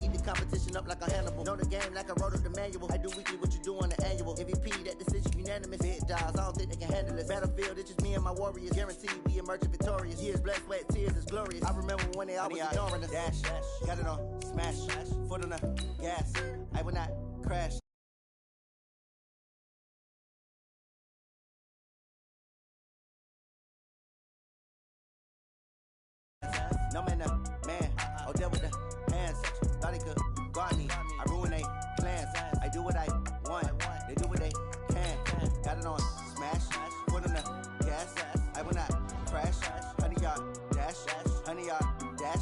Keep the competition up like a Hannibal. Know the game like I wrote up the manual. I do weekly what you do on the annual. MVP, that decision unanimous. Big dogs, I don't think they can handle it. Battlefield, it's just me and my warriors. Guaranteed we emerging victorious. Years, blood, sweat, tears is glorious. I remember when they always ignoring us. Dash, got it on, smash, foot on the gas. I will not crash. No man, man, oh, deal with the hands. Thought he could guard me. I ruin they plans. I do what I want. They do what they can. Got it on smash. Foot on the gas. I will not crash. 100-yard dash. 100-yard dash.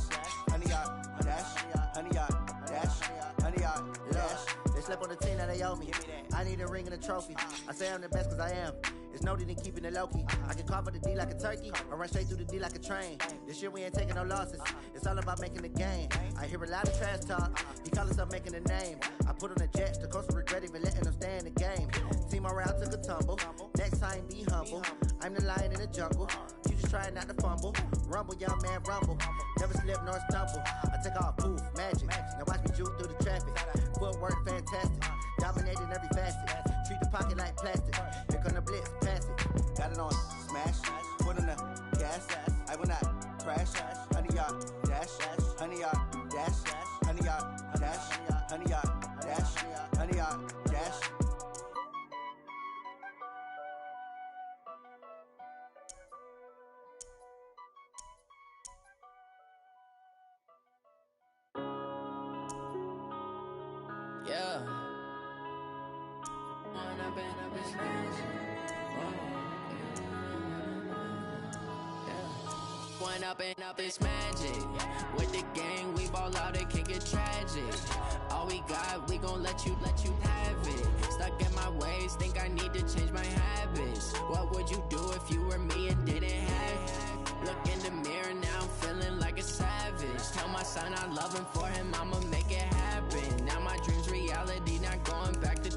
100-yard dash. 100-yard dash. 100-yard dash. They slept on the team, now they owe me. I need a ring and a trophy. I say I'm the best cause I am. It's noted in keeping it low-key. I can carve up the D like a turkey, or run straight through the D like a train. This year we ain't taking no losses. It's all about making the game. I hear a lot of trash talk. He call himself making a name. I put on the jets, the coach will regret even letting them stay in the game. Team around took a tumble. Next time be humble. I'm the lion in the jungle. You just trying not to fumble. Rumble, young man, rumble. Never slip nor stumble. I take off, poof, magic. Now watch me juke through the traffic. Footwork fantastic. Dominating every facet. Treat the pocket like plastic. Here come the blitz, pass it. Got it on smash. Foot on the gas. I will not crash. 100-yard dash. 100-yard dash. 100-yard dash. 100-yard dash. 100-yard dash. Yeah. One up and up, it's magic. With the gang, we ball out, it can get tragic. All we got, we gon' let you have it. Stuck in my ways, think I need to change my habits. What would you do if you were me and didn't have it? Look in the mirror, now I'm feeling like a savage. Tell my son I love him, for him I'ma make it happen. Now my dream's reality, not going back to.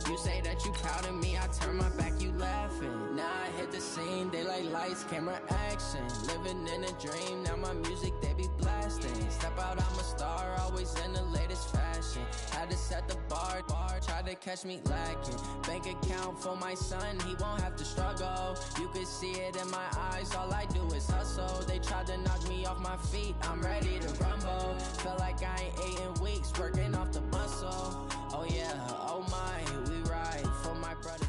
You say that you proud of me, I turn my back, you laughing. Now I hit the scene, they like lights, camera, action. Living in a dream, now my music, they be blasting. Step out, I'm a star, always in the latest fashion. Had to set the bar, try to catch me lacking. Bank account for my son, he won't have to struggle. You can see it in my eyes, all I do is hustle. They tried to knock me off my feet, I'm ready to rumble. Feel like I ain't ate in weeks, working off the muscle. Oh yeah, oh my, we ride for my brothers.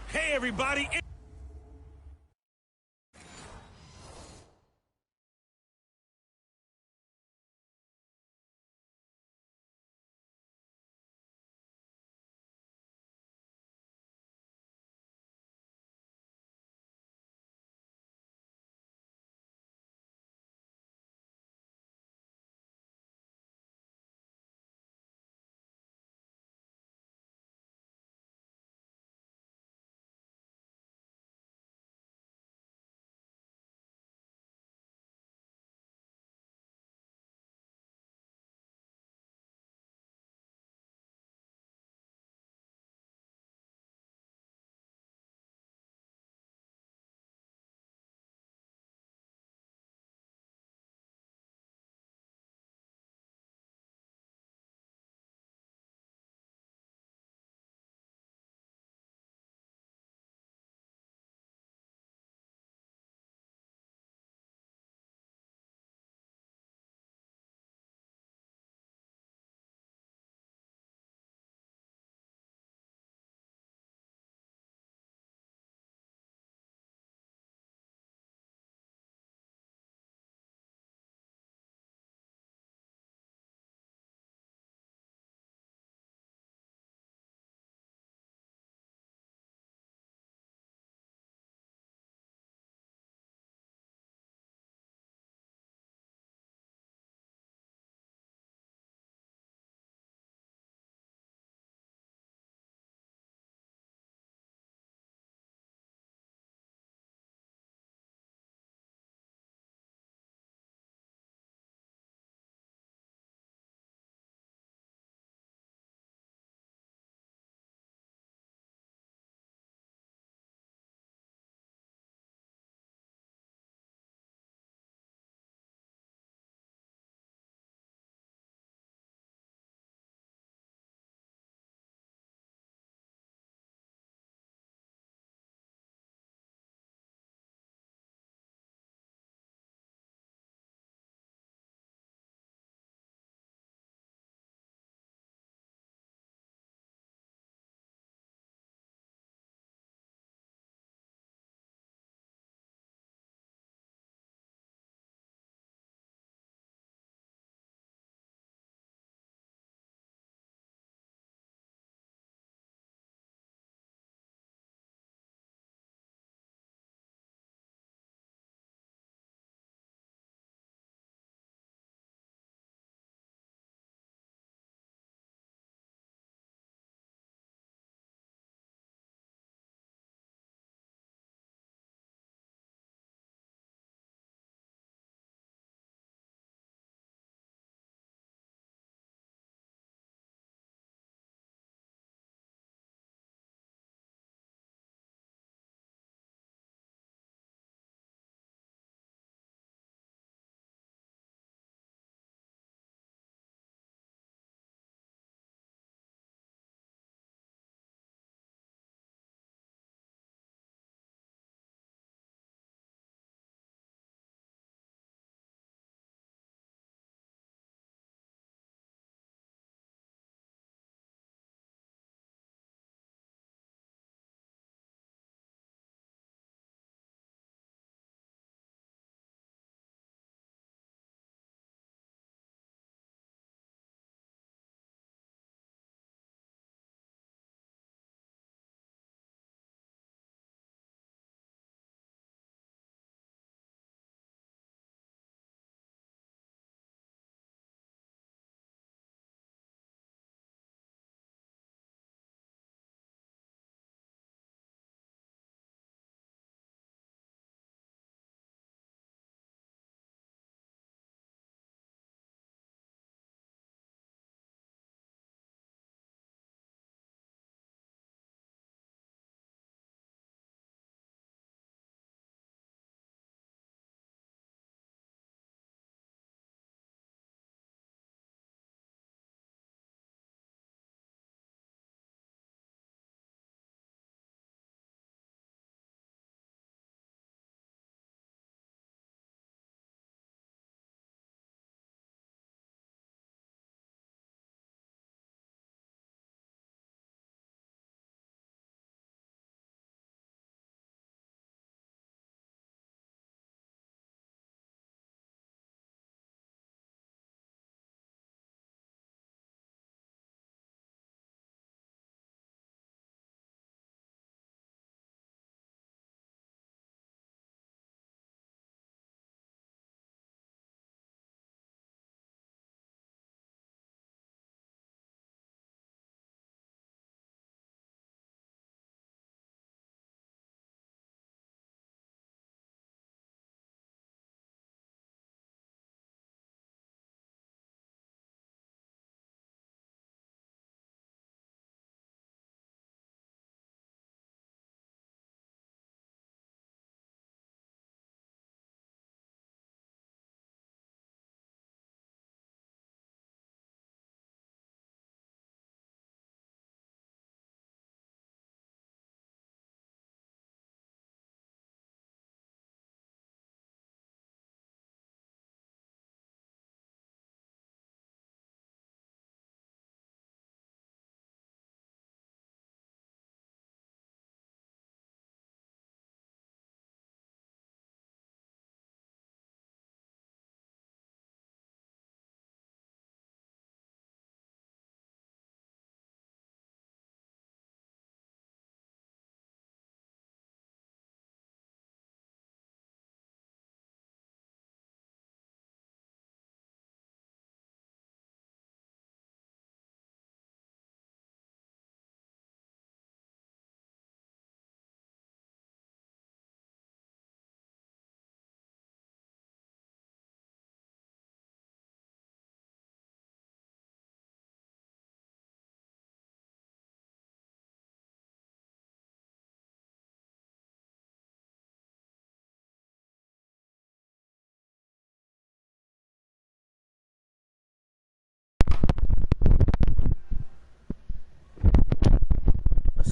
Hey everybody!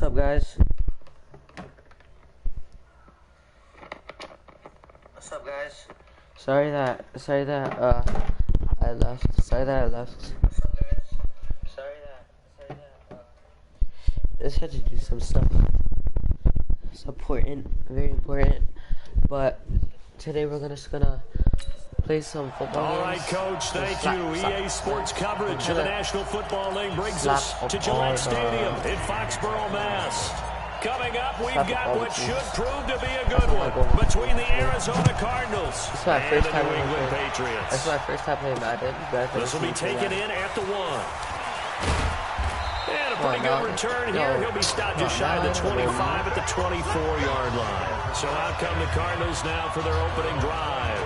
up, guys? What's up, guys? Sorry that I left. Sorry that I left. What's up, guys? Sorry that I just had to do some stuff. It's important, very important. But today we're just gonna play some football. All right, Coach, thank you. EA Sports coverage of the National Football League brings us to Gillette Stadium in Foxborough, Mass. Coming up, we've got what should prove to be a good one between the Arizona Cardinals and the New England Patriots. That's my first time playing Madden. This will be taken in at the 1. And a pretty good return here. He'll be stopped just shy of the 25 at the 24-yard line. So out come the Cardinals now for their opening drive.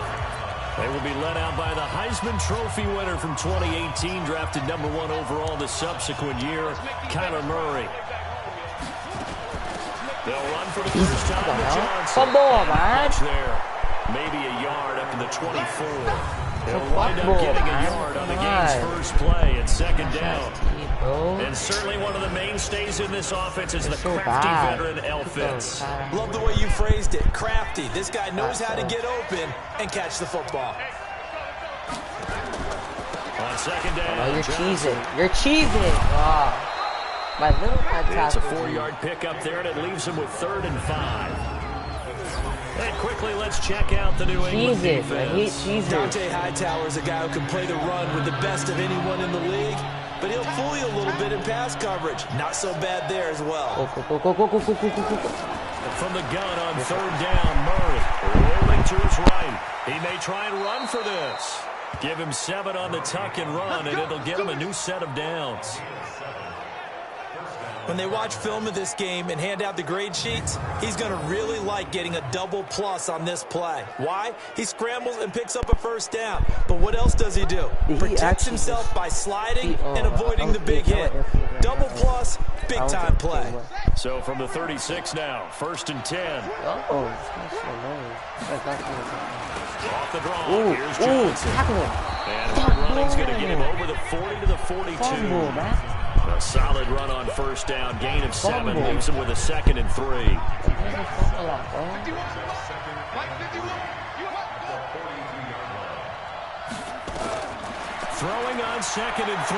They will be led out by the Heisman Trophy winner from 2018, drafted #1 overall the subsequent year, Kyler Murray. They'll run for the first time with Johnson. Fumble, man. There. Maybe a yard up to the 24. They'll wind up getting a yard on the game's first play at second down. And certainly one of the mainstays in this offense is the crafty veteran Elfitz. Love the way you phrased it. Crafty. This guy knows how to get open and catch the football. On second down. Oh, you're cheesing. You're cheesing. Oh. My little it's a 4-yard pickup there, and it leaves him with 3rd and 5. And quickly, let's check out the New England defense. Dante Hightower is a guy who can play the run with the best of anyone in the league, but he'll fool you a little bit in pass coverage. Not so bad there as well. From the gun on 3rd down, Murray rolling to his right. He may try and run for this. Give him 7 on the tuck and run, and it'll get him a new set of downs. When they watch film of this game and hand out the grade sheets, he's going to really like getting a double plus on this play. Why? He scrambles and picks up a first down. But what else does he do? Protects himself by sliding and avoiding the big hit. Double plus, big-time play. So from the 36 now, 1st and 10. Off the draw, here's Johnson. And hard running's going to get him over the 40 to the 42. A solid run on 1st down, gain of 7, leaves him with a 2nd and 3. Throwing on 2nd and 3,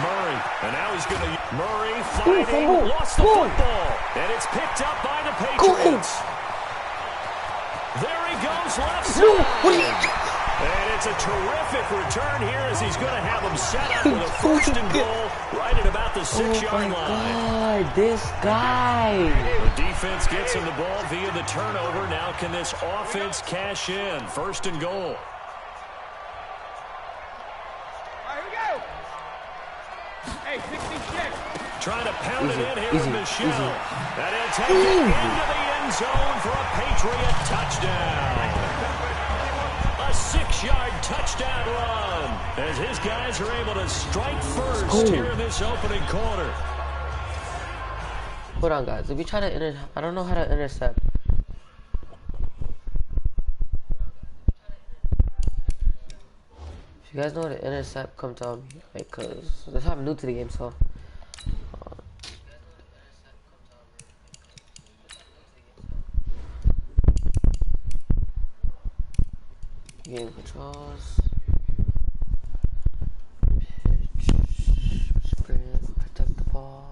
Murray, and now he's going to, Murray fighting, lost the football, and it's picked up by the Patriots. There he goes, left side. And it's a terrific return here as he's going to have him set up with a 1st and goal right at about the 6-yard line. God, this guy. The defense gets him the ball via the turnover. Now can this offense cash in? 1st and goal. All right, here we go. Hey, 66. Trying to pound it in here with Michelle. And he'll take it into the end zone for a Patriot touchdown. A 6-yard touchdown run as his guys are able to strike first here in this opening quarter. Hold on, guys. If you try to I don't know how to intercept. If you guys know how to intercept, come tell me. Like, cause I'm new to the game, so. Game controls. Pitch. Sprint. Protect the ball.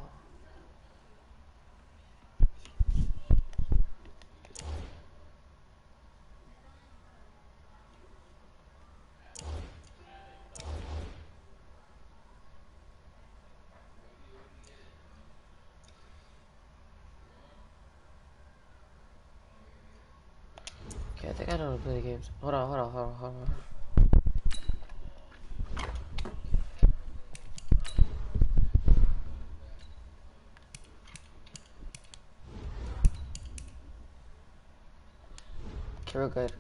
Okay, I think I know how to play the games. Hold on. Okay, we're good.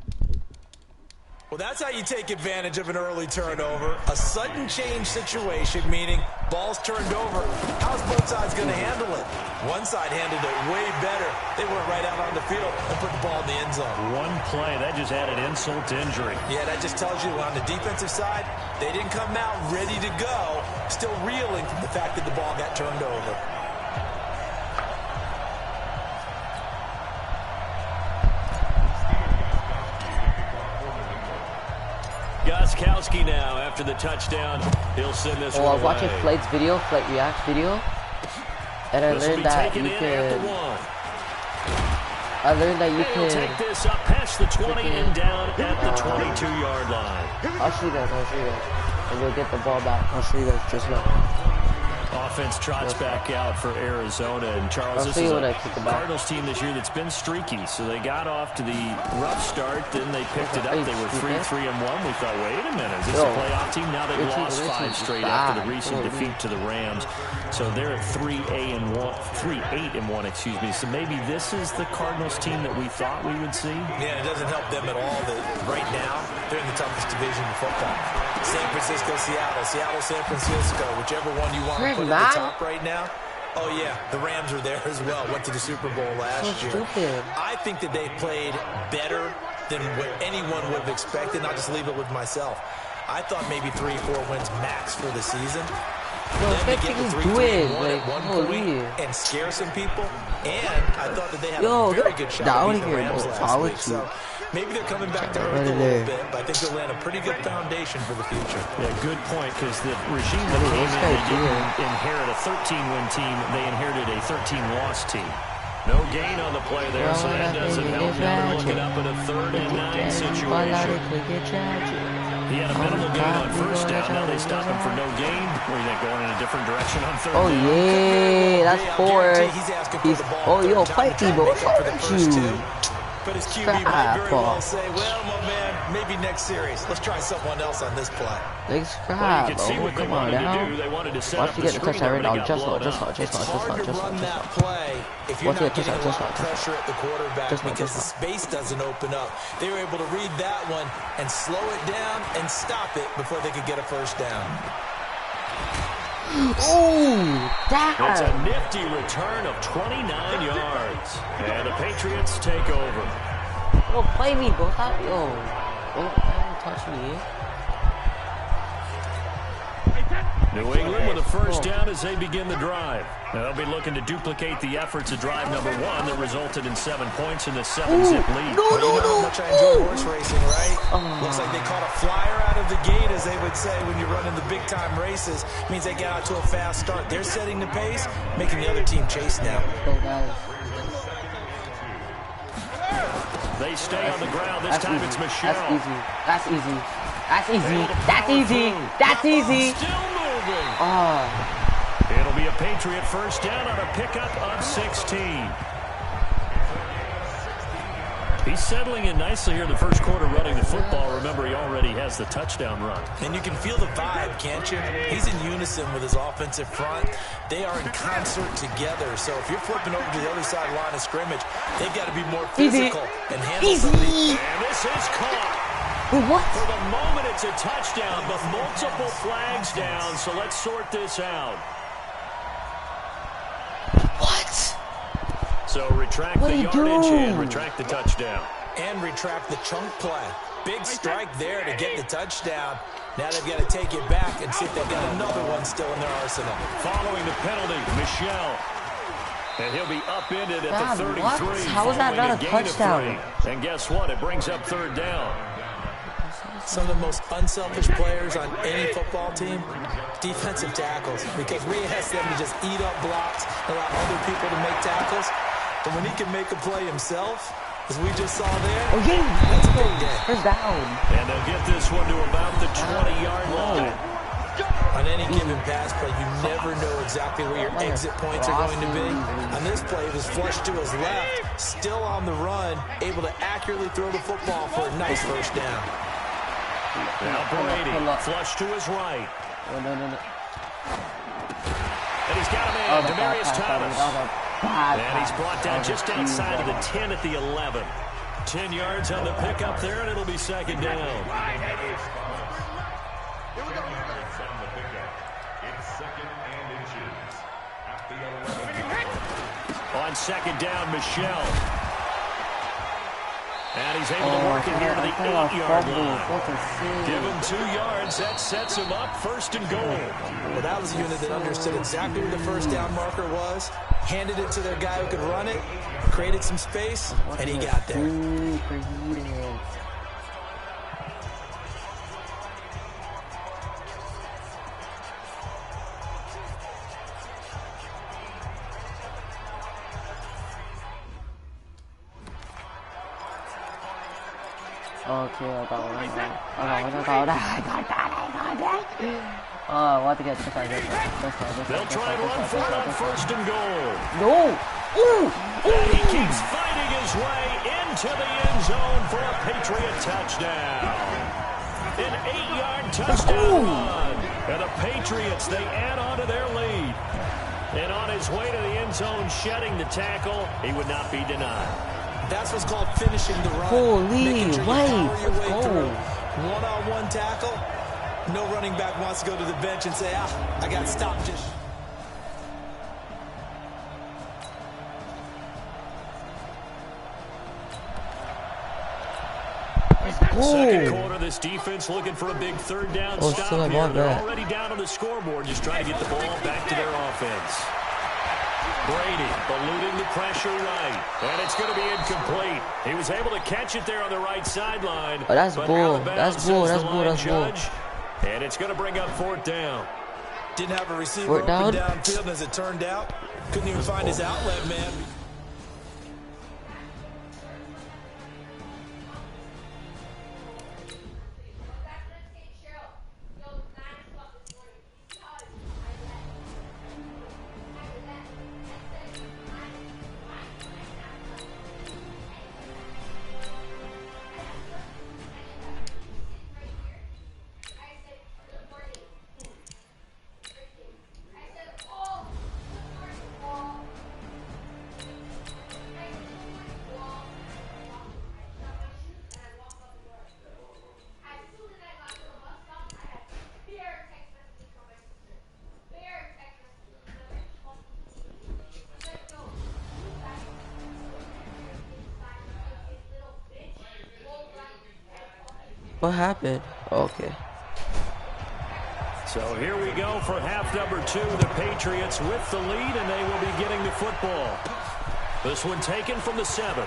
Well, that's how you take advantage of an early turnover. A sudden change situation, meaning ball's turned over. How's both sides going to handle it? One side handled it way better. They went right out on the field and put the ball in the end zone. One play, that just added insult to injury. Yeah, that just tells you on the defensive side, they didn't come out ready to go, still reeling from the fact that the ball got turned over. Gronkowski now after the touchdown. He'll send this one I away. was watching Flight's video, Flight React's video, and I learned that you can... take this up past the 20 and down at the 22-yard line. I'll show you guys, and you'll get the ball back. I'll show you guys just now. Offense trots back out for Arizona. And Charles, this is a Cardinals team this year that's been streaky. So they got off to the rough start, then they picked it up. They were 3-3-1. We thought, wait a minute, is this a playoff team? Now they've lost 5 straight after the recent defeat to the Rams. So they're at 3-8-1, excuse me. So maybe this is the Cardinals team that we thought we would see. Yeah, it doesn't help them at all that right now they're in the toughest division in football. San Francisco, Seattle, San Francisco, whichever one you want to put at the top right now. Oh, yeah, the Rams are there as well. Went to the Super Bowl last year. I think that they played better than what anyone would have expected. And I'll just leave it with myself. I thought maybe 3-4 wins max for the season. Then to get to 3-1 at one point and scare some people. And I thought that they had a very good shot to beat the Rams last week. So maybe they're coming back to earth a little bit, but I think they'll land a pretty good foundation for the future. Yeah, good point, because the regime that came in, they didn't inherit a 13-win team. They inherited a 13-loss team. No gain on the play there, so that doesn't help. Now they're looking up in a 3rd and 9 situation. He had a minimal gain on first down. Now they stop him for no gain. What do you think, going in a different direction on 3rd down? Yeah, that's 4. Fight me, bro. But his QB might very well say, well, my man, maybe next series. Let's try someone else on this play. Next crap, bro. Come on now. Watch you get the touchdown right now. Just not. It's hard to run that play if you're not getting a lot of pressure at the quarterback because the space doesn't open up. They were able to read that one and slow it down and stop it before they could get a first down. Oh, damn. It's a nifty return of 29 yards. And the Patriots take over. Yo, play me, bro. Don't touch me. New England with a first down as they begin the drive. Now they'll be looking to duplicate the efforts of drive number 1 that resulted in 7 points in the 7-zip lead. You know how much I enjoy horse racing, right? Looks like they caught a flyer out of the gate, as they would say when you're running the big-time races. It means they get out to a fast start. They're setting the pace, making the other team chase now. They stay on the ground. This time it's Michelle. That's easy. Still moving. It'll be a Patriot first down on a pickup of 16. He's settling in nicely here in the first quarter running the football. Remember, he already has the touchdown run. And you can feel the vibe, can't you? He's in unison with his offensive front. They are in concert together. So if you're flipping over to the other side line of scrimmage, they've got to be more physical and handle somebody. And this is caught. What? For the moment, it's a touchdown, but multiple flags down. So let's sort this out. What? So retract the yardage and retract the touchdown. And retract the chunk play. Big strike there to get the touchdown. Now they've got to take it back and see if they've got another one still in their arsenal. Following the penalty, Michelle. And he'll be upended at the 33. What? How is that not a touchdown? And guess what? It brings up 3rd down. Some of the most unselfish players on any football team, defensive tackles, because we ask them to just eat up blocks, allow other people to make tackles. But when he can make a play himself, as we just saw there, that's a big day. First down. And they'll get this one to about the 20-yard line. On any given pass play, you never know exactly where your exit points are going to be. On this play, it was flushed to his left, still on the run, able to accurately throw the football for a nice first down. Now Brady, flush to his right. No. And he's got a man, Demaryius Thomas. And he's brought down just outside of the 10 at the 11. 10 yards on the pickup there, and it'll be 2nd down. On 2nd down, Michelle. And he's able to work it here to the 8-yard line. Give him 2 yards. That sets him up 1st and goal. Well, that was a unit that understood exactly where the first down marker was, handed it to their guy who could run it, created some space, and he got there. Okay, I got one. Want to get this. They'll try and run for it on first and goal. No! Ooh! And he keeps fighting his way into the end zone for a Patriot touchdown. An 8-yard touchdown run. And the Patriots, they add on to their lead. And on his way to the end zone, shedding the tackle, he would not be denied. That's what's called finishing the run. Holy, sure wait, let's go. One-on-one tackle. No running back wants to go to the bench and say, I got stopped just... Second quarter, this defense looking for a big third down stop here. They're already down on the scoreboard, just trying to get the ball back to their offense. Brady eluding the pressure right, and it's going to be incomplete. He was able to catch it there on the right sideline. Oh, that's bull. That's bull. That's bull. That's bull. And it's going to bring up fourth down. Didn't have a receiver open downfield, as it turned out. Couldn't even find his outlet, man. What happened? Okay. So here we go for half number 2. The Patriots with the lead, and they will be getting the football. This one taken from the 7.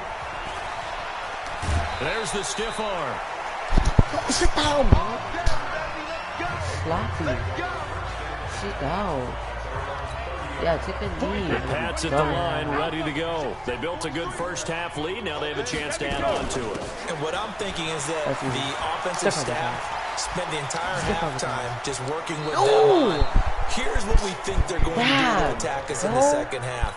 There's the stiff arm. Sit down, bro. Sloppy. Sit down. Yeah, take a knee. The Pats at the line, ready to go. They built a good first half lead. Now they have a chance to add on to it. And what I'm thinking is that the offensive staff spent the entire halftime just working with them on. Here's what we think they're going to do to attack us in the second half.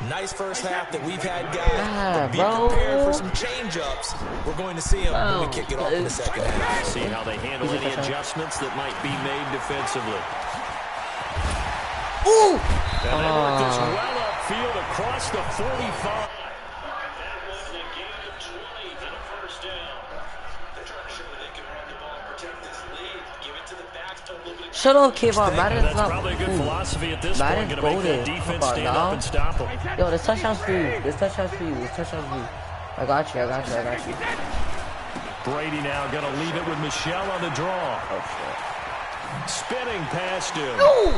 Nice first half that we've had, guys. But be prepared for some change-ups. We're going to see them when we kick it off in the second half. See how they handle any adjustments that might be made defensively. Ooh! And they work this well upfield across the 45. Shut up, Kevon. Madden's That's not. probably a good philosophy at this point. Madden's Going to make that defense stand up and stop them. Yo, this touchdown's for you. This touchdown's for you. This touchdown's for you. I got you. I got you. I got you. Brady now going to leave it with Michelle on the draw. Oh, shit. Spinning past him. No!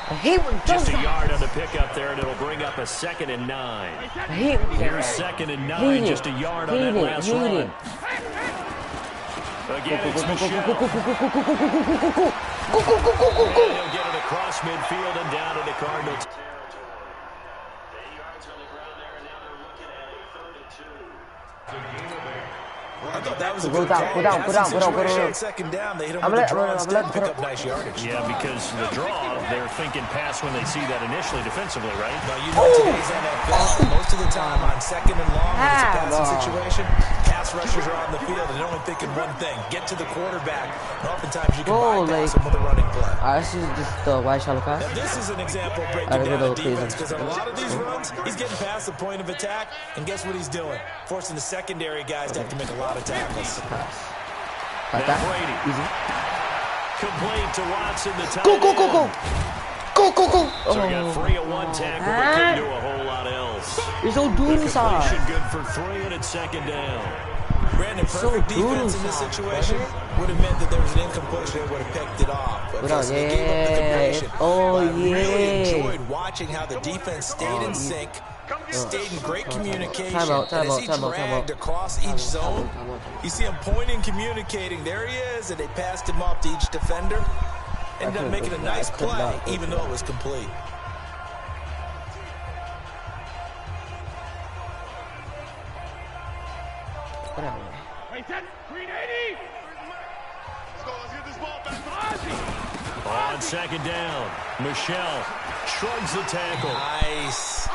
I hate when just a yard on the pickup there, and it'll bring up a 2nd and 9. I hate when here's 2nd and 9, just a yard on that last run. Again, it's Michelle. And he'll get it across midfield and down to the Cardinals. I thought that was a good call. Go down. Second down, they hit him with the draw instead to pick up nice yardage. Yeah, because the draw, they're thinking pass when they see that initially defensively, right? Now, you know today's NFL, most of the time on 2nd and long, when it's a passing situation, pass rushers are on the field, and they're only thinking one thing, get to the quarterback. And oftentimes you can bypass them with a running play. This is just the white shallow pass. Now, this is an example of breaking down the defense, because on a lot of these runs, he's getting past the point of attack, and guess what he's doing? Forcing the secondary guys to have to make a lot of tackles. Like that? Brady. Easy. Complete to Watson, the tight Go. So he got 3 at one tackle, but couldn't do a whole lot else. You're so doodle size. Good for 3, and it's 2nd down. Brandon, perfect defense in this situation would have meant that there was an incompletion that would have picked it off. But they gave up the completion. I really enjoyed watching how the defense stayed in sync, stayed in great communication. And as he dragged across each zone, you see him pointing, communicating. There he is, and they passed him off to each defender. Ended up making a nice play, even though it was complete. Hey, set. Green 80. Let's get this ball back. Ozzy. On second down, Michelle shrugs the tackle. Nice.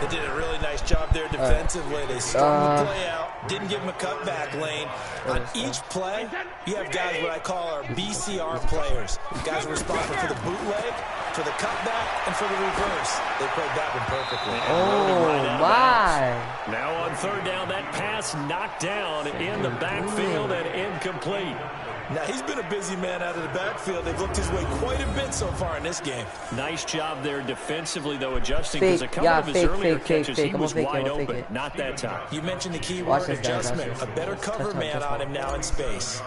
They did a really nice job there defensively. They strung the play out, didn't give him a cutback lane. On each play, you have guys what I call our BCR players. Guys are responsible for the bootleg, for the cutback, and for the reverse. They played that one perfectly. Oh, my. Now on third down, that pass knocked down in the backfield and incomplete. Now, he's been a busy man out of the backfield. They've looked his way quite a bit so far in this game. Nice job there defensively, though, adjusting, because a couple of his earlier catches, he was wide open. Not that time. You mentioned the key word, adjustment. A better cover man on him now in space.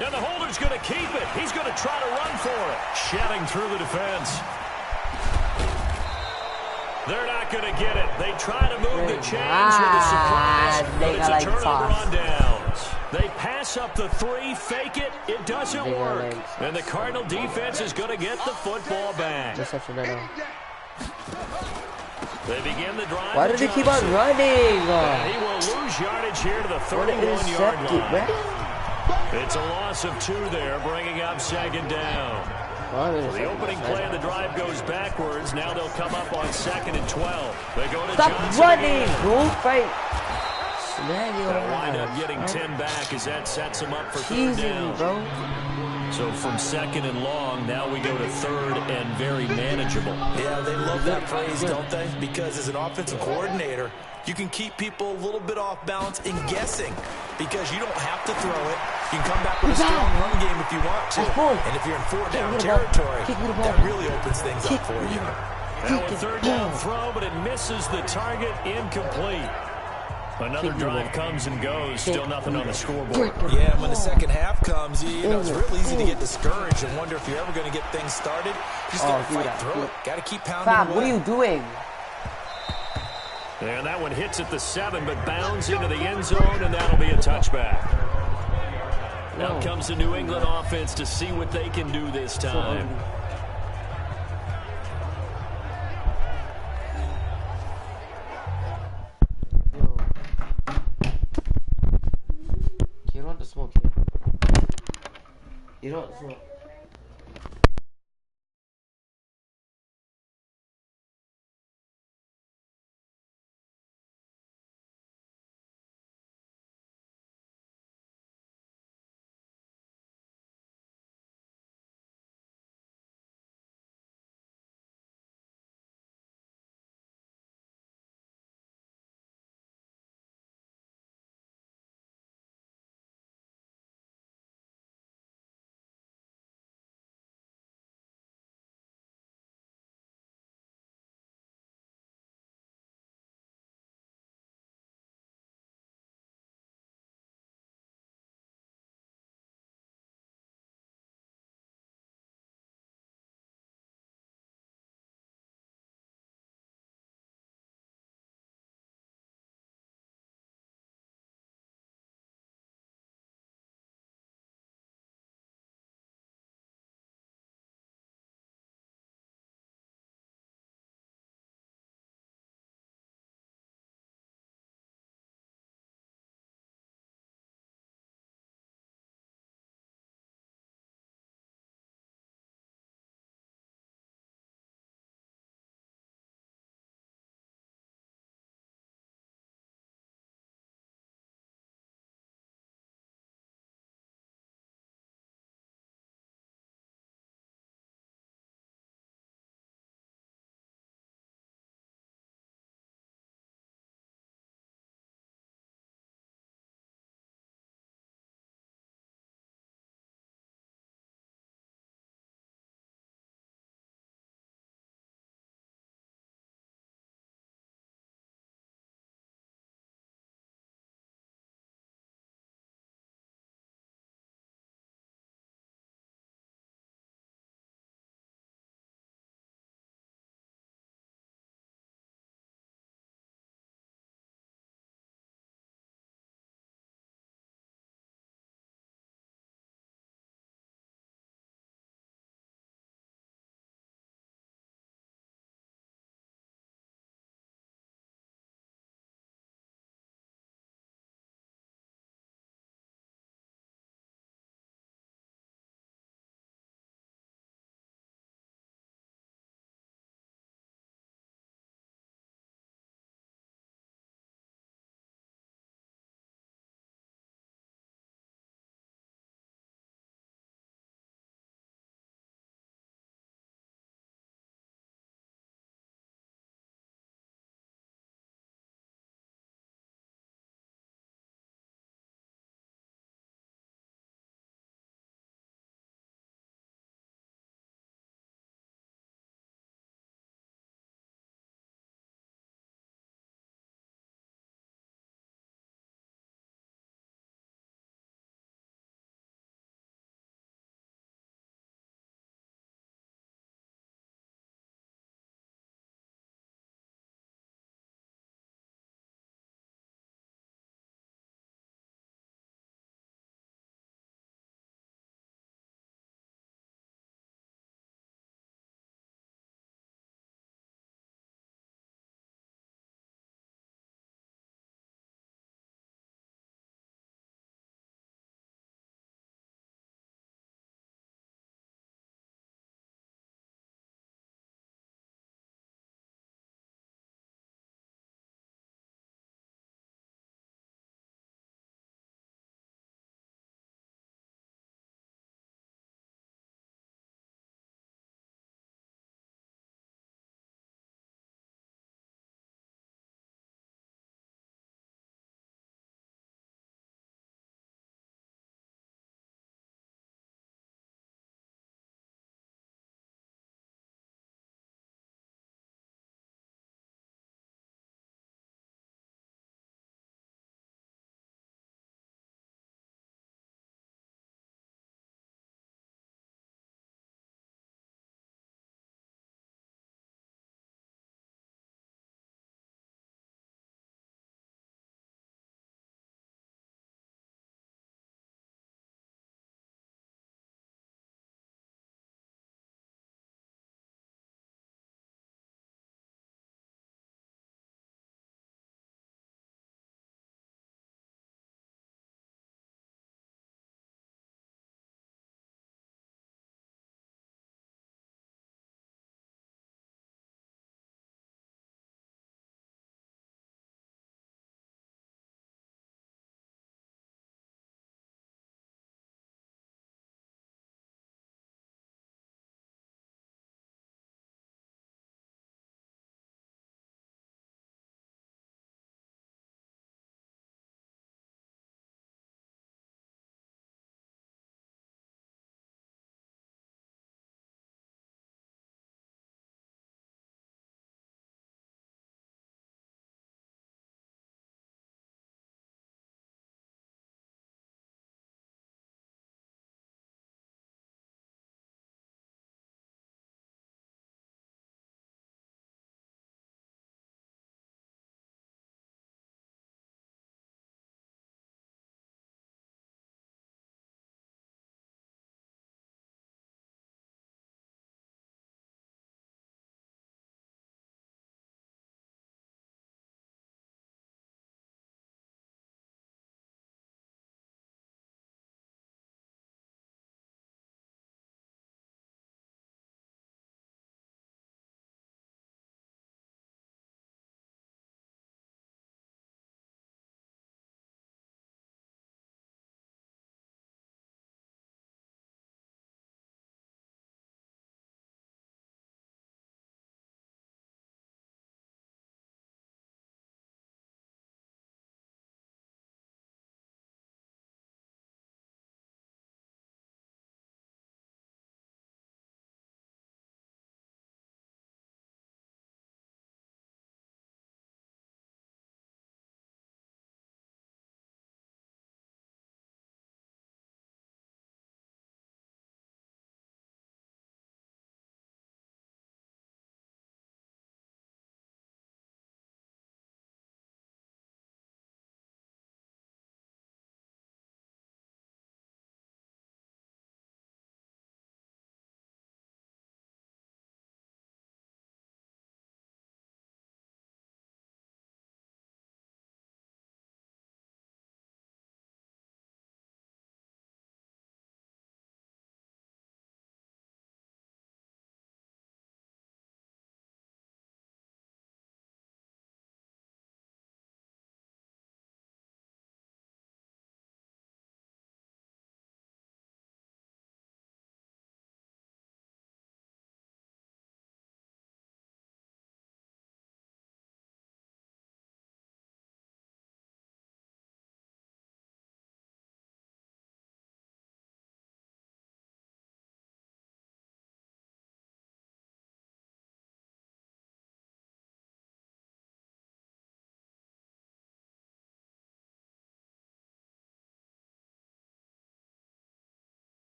Now the holder's going to keep it. He's going to try to run for it. Shedding through the defense. They're not going to get it. They try to move the chains with a surprise, but it's a turnover on downs. They pass up the 3, fake it. It doesn't work. And the Cardinal defense is going to get the football back. They begin the drive. Why do they keep on running? And he will lose yardage here to the 31-yard line. It's a loss of 2 there, bringing up second down. The opening play of the drive goes backwards. Now they'll come up on 2nd and 12. They go to Stop Johnson running, again. bro. Fight. They'll wind up getting 10 back as that sets them up for third down. Bro. So from 2nd and long, now we go to 3rd and very manageable. Yeah, they love that phrase, don't they? Because as an offensive coordinator, you can keep people a little bit off balance in guessing because you don't have to throw it. You can come back with a strong run game if you want to. And if you're in 4th down territory, that really opens things up for you. Now a 3rd down throw, but it misses the target, incomplete. Another drive comes and goes, still nothing on the scoreboard. Yeah, when the second half comes, you know, it's real easy to get discouraged and wonder if you're ever going to get things started. You just got to fight through it. Got to keep pounding away. What are you doing? And that one hits at the 7, but bounds into the end zone, and that'll be a touchback. Now comes the New England offense to see what they can do this time. You don't want to smoke You don't want to smoke.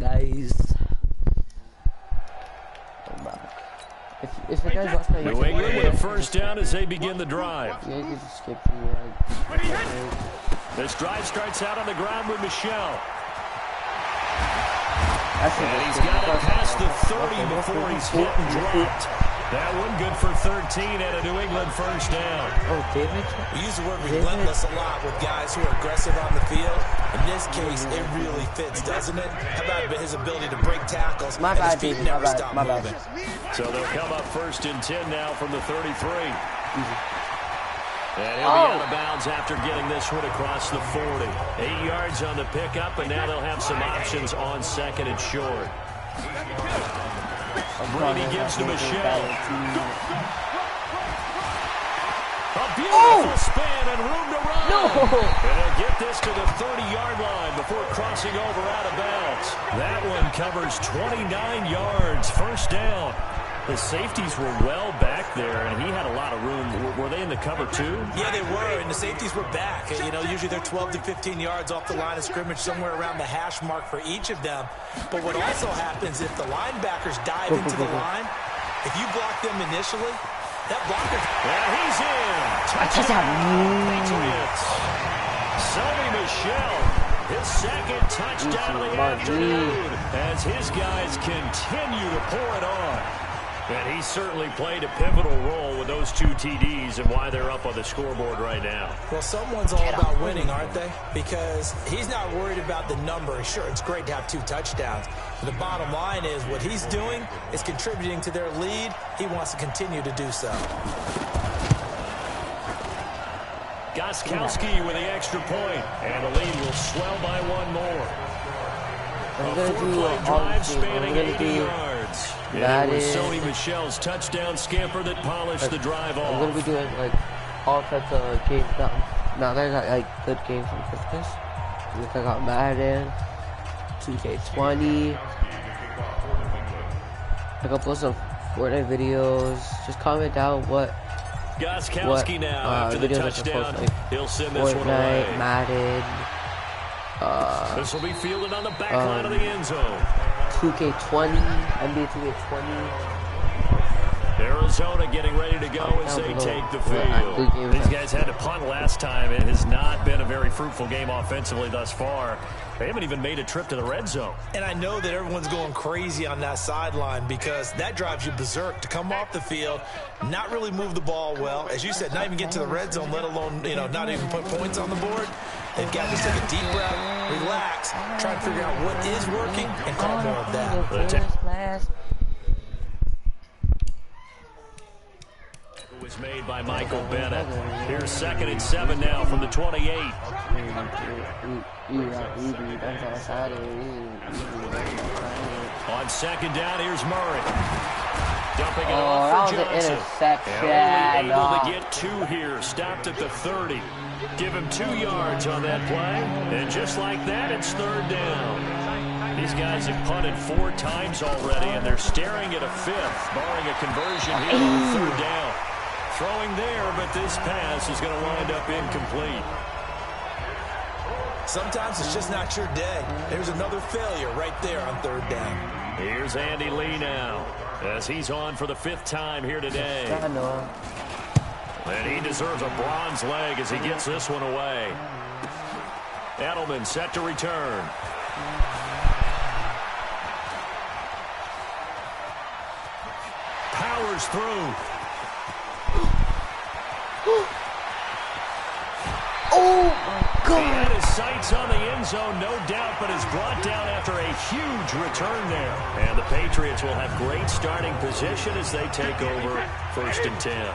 guys. I'm back. If the guys watch my New England with a first down as they begin the drive. Yeah, you can just skip through. This drive starts out on the ground with Michelle. And he's got it past the 30 before he's hit and dropped. That one good for 13 and a New England first down. Oh, David? We use the word relentless a lot with guys who are aggressive on the field. In this case, it really fits, doesn't it? How about his ability to break tackles? My bad, David. My bad. So they'll come up first and 10 now from the 33. Easy. And he'll be out of bounds after getting this one across the 40. 8 yards on the pickup, and now they'll have some options on second and short. Brady gives to Michelle. A beautiful spin and room to run. No. And he'll get this to the 30-yard line before crossing over out of bounds. That one covers 29 yards. First down. The safeties were well back there, and he had a lot of room. Were they in the cover, too? Yeah, they were, and the safeties were back. You know, usually they're 12 to 15 yards off the line of scrimmage, somewhere around the hash mark for each of them. But what also happens if the linebackers dive into the line, if you block them initially, that blocker... And he's in. Touchdown, Patriots. Sonny Michel, his second touchdown of the afternoon, as his guys continue to pour it on. And he certainly played a pivotal role with those 2 TDs and why they're up on the scoreboard right now. Well, someone's all about winning, aren't they? Because he's not worried about the number. Sure, it's great to have 2 touchdowns. But the bottom line is what he's doing is contributing to their lead. He wants to continue to do so. Gostkowski with the extra point, and the lead will swell by 1 more. A 4-play drive spanning 80 yards. And it was Sonny Michel's touchdown scamper that polished the drive off. I'm going to be doing, like, all types of games now. There's, like, good games on Christmas. I got Madden, 2K20. I got post some Fortnite videos. Just comment down what Gostkowski now after the touchdown. He'll send this one away. Madden. This will be fielded on the back line of the end zone. 2K20, NBA 2K20. Arizona getting ready to go as they take the field. These guys had to punt last time. It has not been a very fruitful game offensively thus far. They haven't even made a trip to the red zone. And I know that everyone's going crazy on that sideline because that drives you berserk to come off the field, not really move the ball well. As you said, not even get to the red zone, let alone, not even put points on the board. They've got to just take a deep breath, relax, try to figure out what is working, and call more of that. Was made by Michael Bennett. Here's 2nd and 7 now from the 28. On 2nd down, here's Murray. Dumping it off for Johnson. And only able to get 2 here. Stopped at the 30. Give him 2 yards on that play. And just like that, it's 3rd down. These guys have punted 4 times already, and they're staring at a 5th, barring a conversion here on 3rd down. Throwing there, but this pass is going to wind up incomplete. Sometimes it's just not your day. There's another failure right there on 3rd down. Here's Andy Lee now, as he's on for the 5th time here today. And he deserves a bronze leg as he gets this one away. Edelman set to return. Powers through. Oh, my God. He had his sights on the end zone, no doubt, but is brought down after a huge return there. And the Patriots will have great starting position as they take over 1st and 10.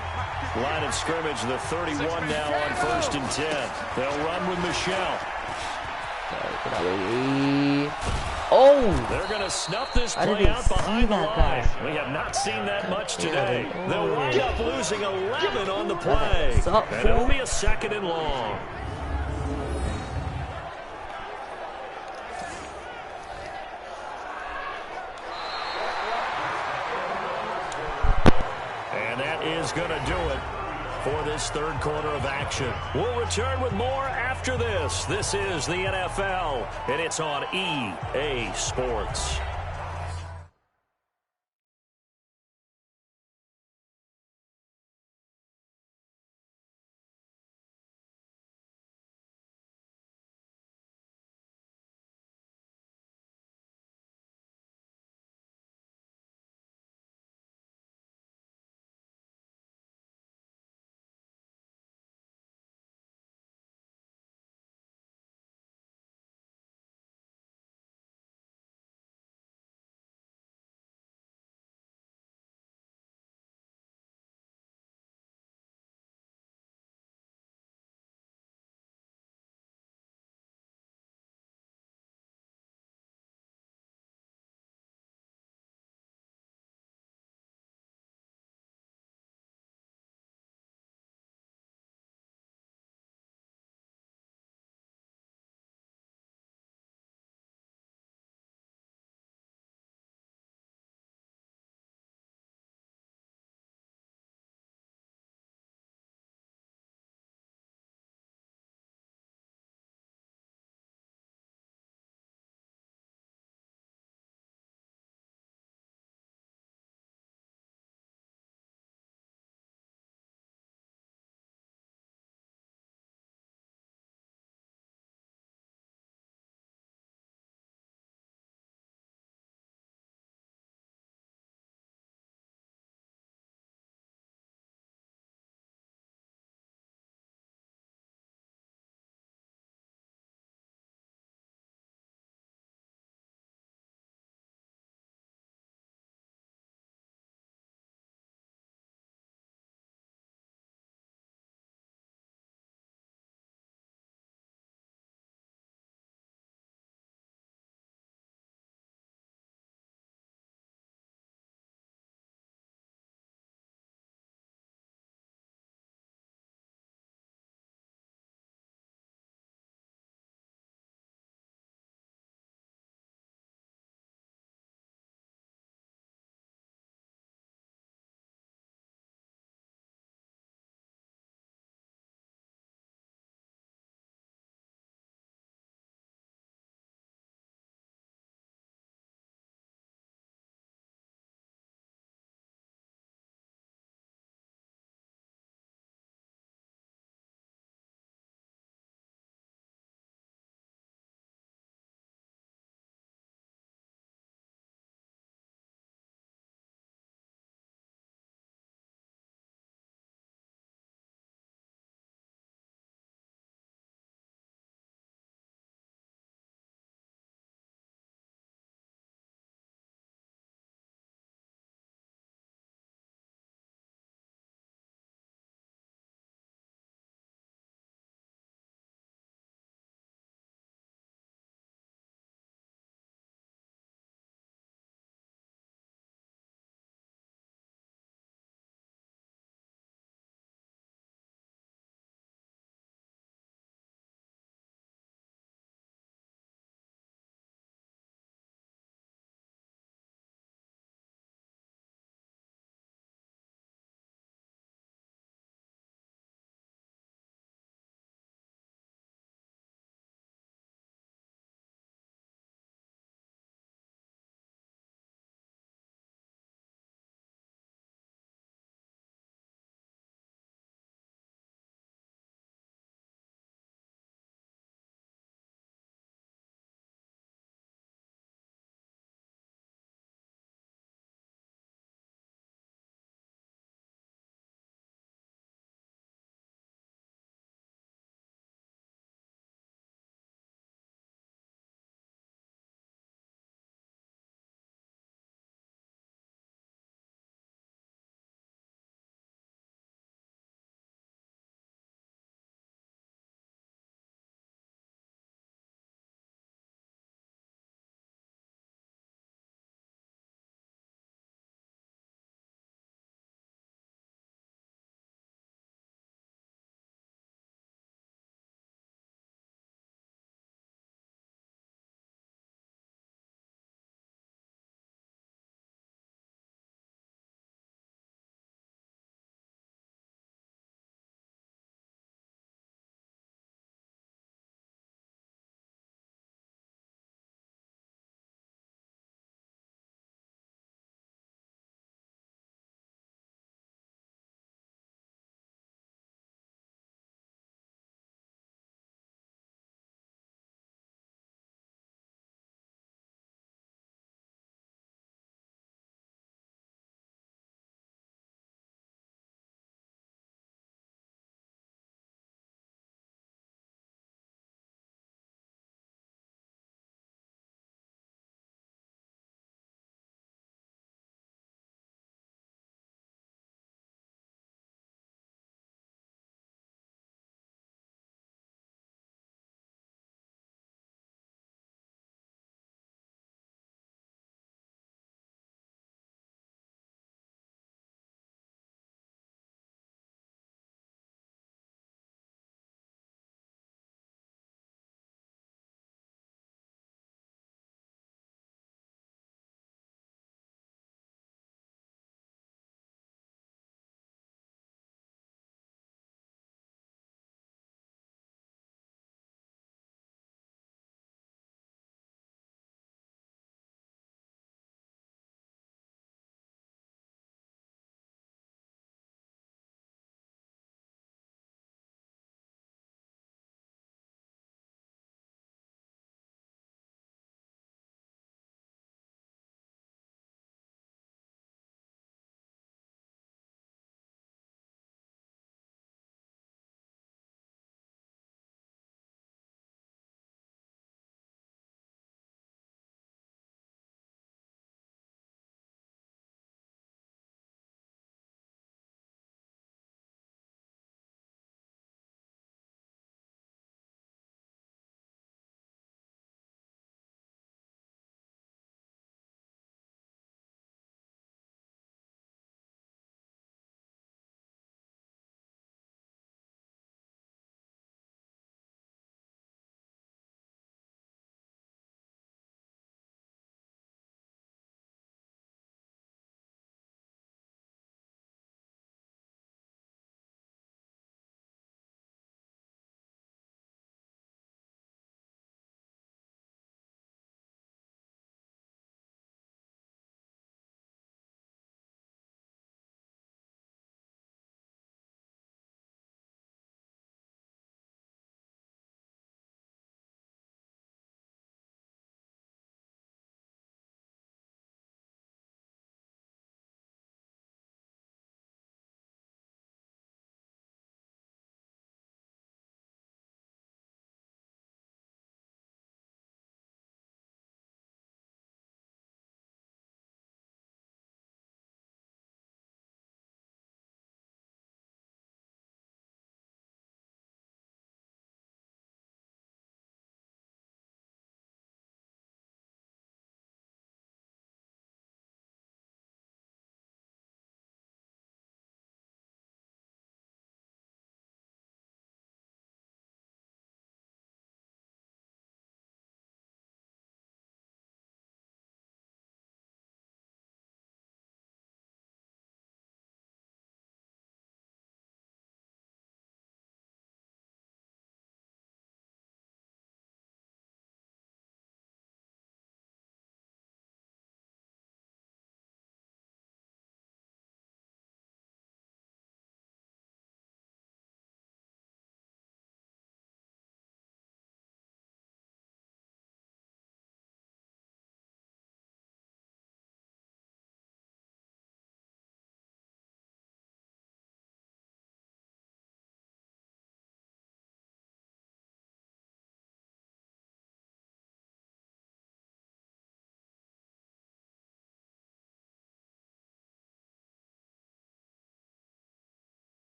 Line of scrimmage, the 31 now on 1st and 10. They'll run with Michel. Oh! They're going to snuff this play out behind the line. We have not seen that much today. They'll wind up losing 11 on the play. And it'll be a 2nd and long. And that is going to do it. for this third quarter of action. We'll return with more after this. This is the NFL, and it's on EA Sports.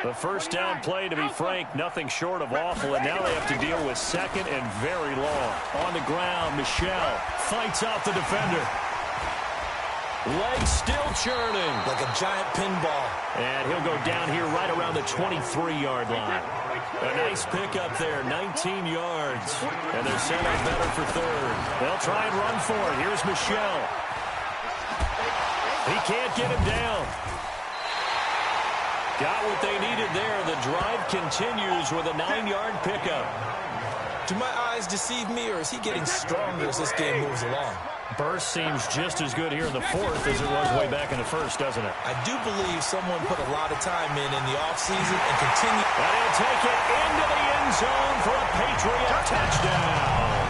The first down play, to be frank, nothing short of awful, and now they have to deal with second and very long. On the ground, Michel fights off the defender. Legs still churning. Like a giant pinball. And he'll go down here right around the 23-yard line. A nice pickup there, 19 yards. And they're set up better for third. They'll try and run for it. Here's Michel. He can't get him down. Got what they needed there. The drive continues with a 9-yard pickup. Do my eyes deceive me, or is he getting stronger as this game moves along? Burst seems just as good here in the fourth as it was way back in the first, doesn't it? I do believe someone put a lot of time in the offseason and continue. And he'll take it into the end zone for a Patriot touchdown.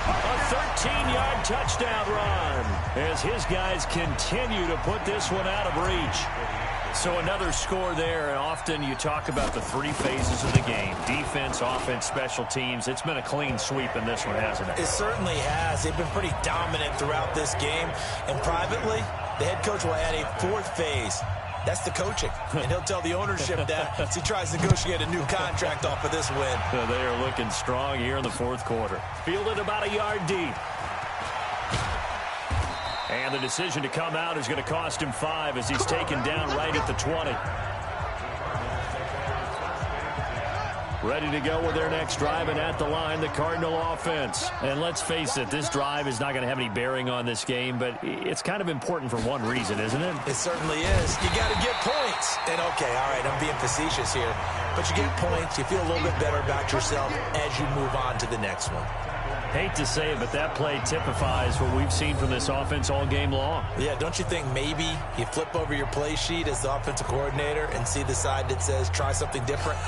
A 13-yard touchdown run as his guys continue to put this one out of reach. So another score there, and often you talk about the three phases of the game: defense, offense, special teams. It's been a clean sweep in this one, hasn't it? It certainly has. They've been pretty dominant throughout this game. And privately, the head coach will add a fourth phase. That's the coaching. And he'll tell the ownership that as he tries to negotiate a new contract off of this win. They are looking strong here in the fourth quarter. Fielded about a yard deep. And the decision to come out is going to cost him 5 as he's taken down right at the 20. Ready to go with their next drive, and at the line, the Cardinal offense. And let's face it, this drive is not going to have any bearing on this game, but it's kind of important for one reason, isn't it? It certainly is. You got to get points. And, okay, all right, I'm being facetious here. But you get points, you feel a little bit better about yourself as you move on to the next one. Hate to say it, but that play typifies what we've seen from this offense all game long. Yeah, don't you think maybe you flip over your play sheet as the offensive coordinator and see the side that says try something different?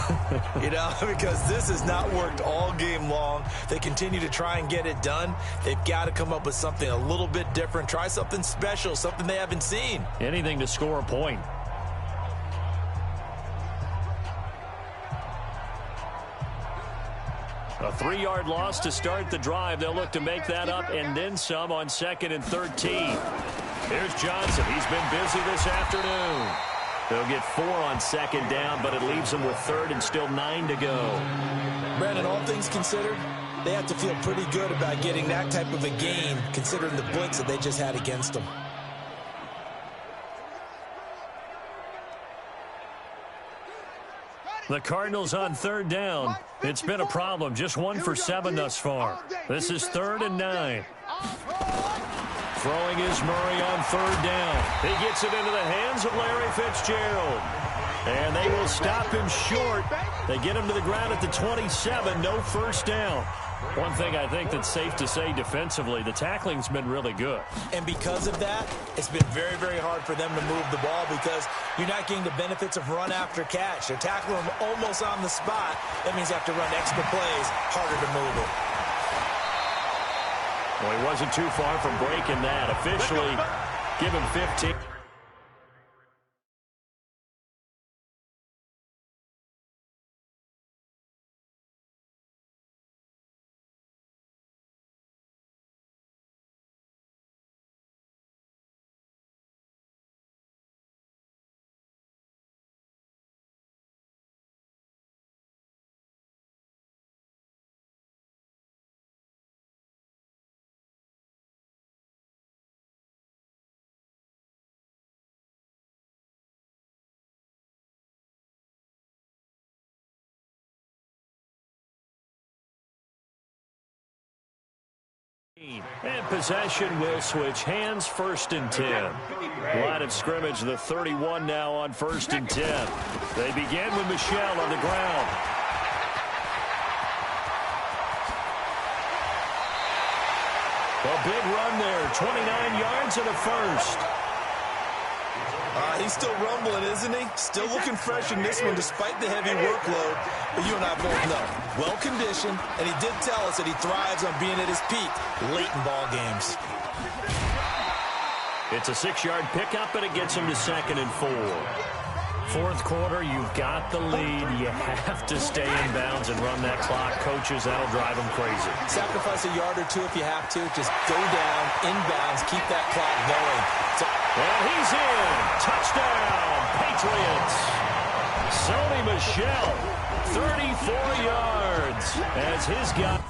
You know, because this has not worked all game long. They continue to try and get it done. They've got to come up with something a little bit different. Try something special, something they haven't seen. Anything to score a point. A 3-yard loss to start the drive. They'll look to make that up and then some on 2nd and 13. Here's Johnson. He's been busy this afternoon. They'll get 4 on 2nd down, but it leaves them with 3rd and still 9 to go. Brandon, all things considered, they have to feel pretty good about getting that type of a gain, considering the blitz that they just had against them. The Cardinals on 3rd down. It's been a problem. Just 1 for 7 thus far. This is 3rd and 9. Throwing is Murray on 3rd down. He gets it into the hands of Larry Fitzgerald. And they will stop him short. They get him to the ground at the 27. No first down. One thing I think that's safe to say defensively, the tackling's been really good. And because of that, it's been very, very hard for them to move the ball because you're not getting the benefits of run after catch. They're tackling them almost on the spot. That means you have to run extra plays, harder to move it. Well, he wasn't too far from breaking that. Officially, give him 15. And possession will switch hands. 1st and 10. Line of scrimmage, the 31 now on 1st and 10. They begin with Michel on the ground. A big run there, 29 yards and a first. He's still rumbling, isn't he? Still looking fresh in this one despite the heavy workload. But you and I both know, well-conditioned, and he did tell us that he thrives on being at his peak late in ball games. It's a 6-yard pickup, and it gets him to 2nd and 4. Fourth quarter, you've got the lead. You have to stay in bounds and run that clock. Coaches, that'll drive them crazy. Sacrifice a yard or two if you have to. Just go down, inbounds, keep that clock going. And he's in. Touchdown, Patriots. Sony Michel, 34 yards as his guy.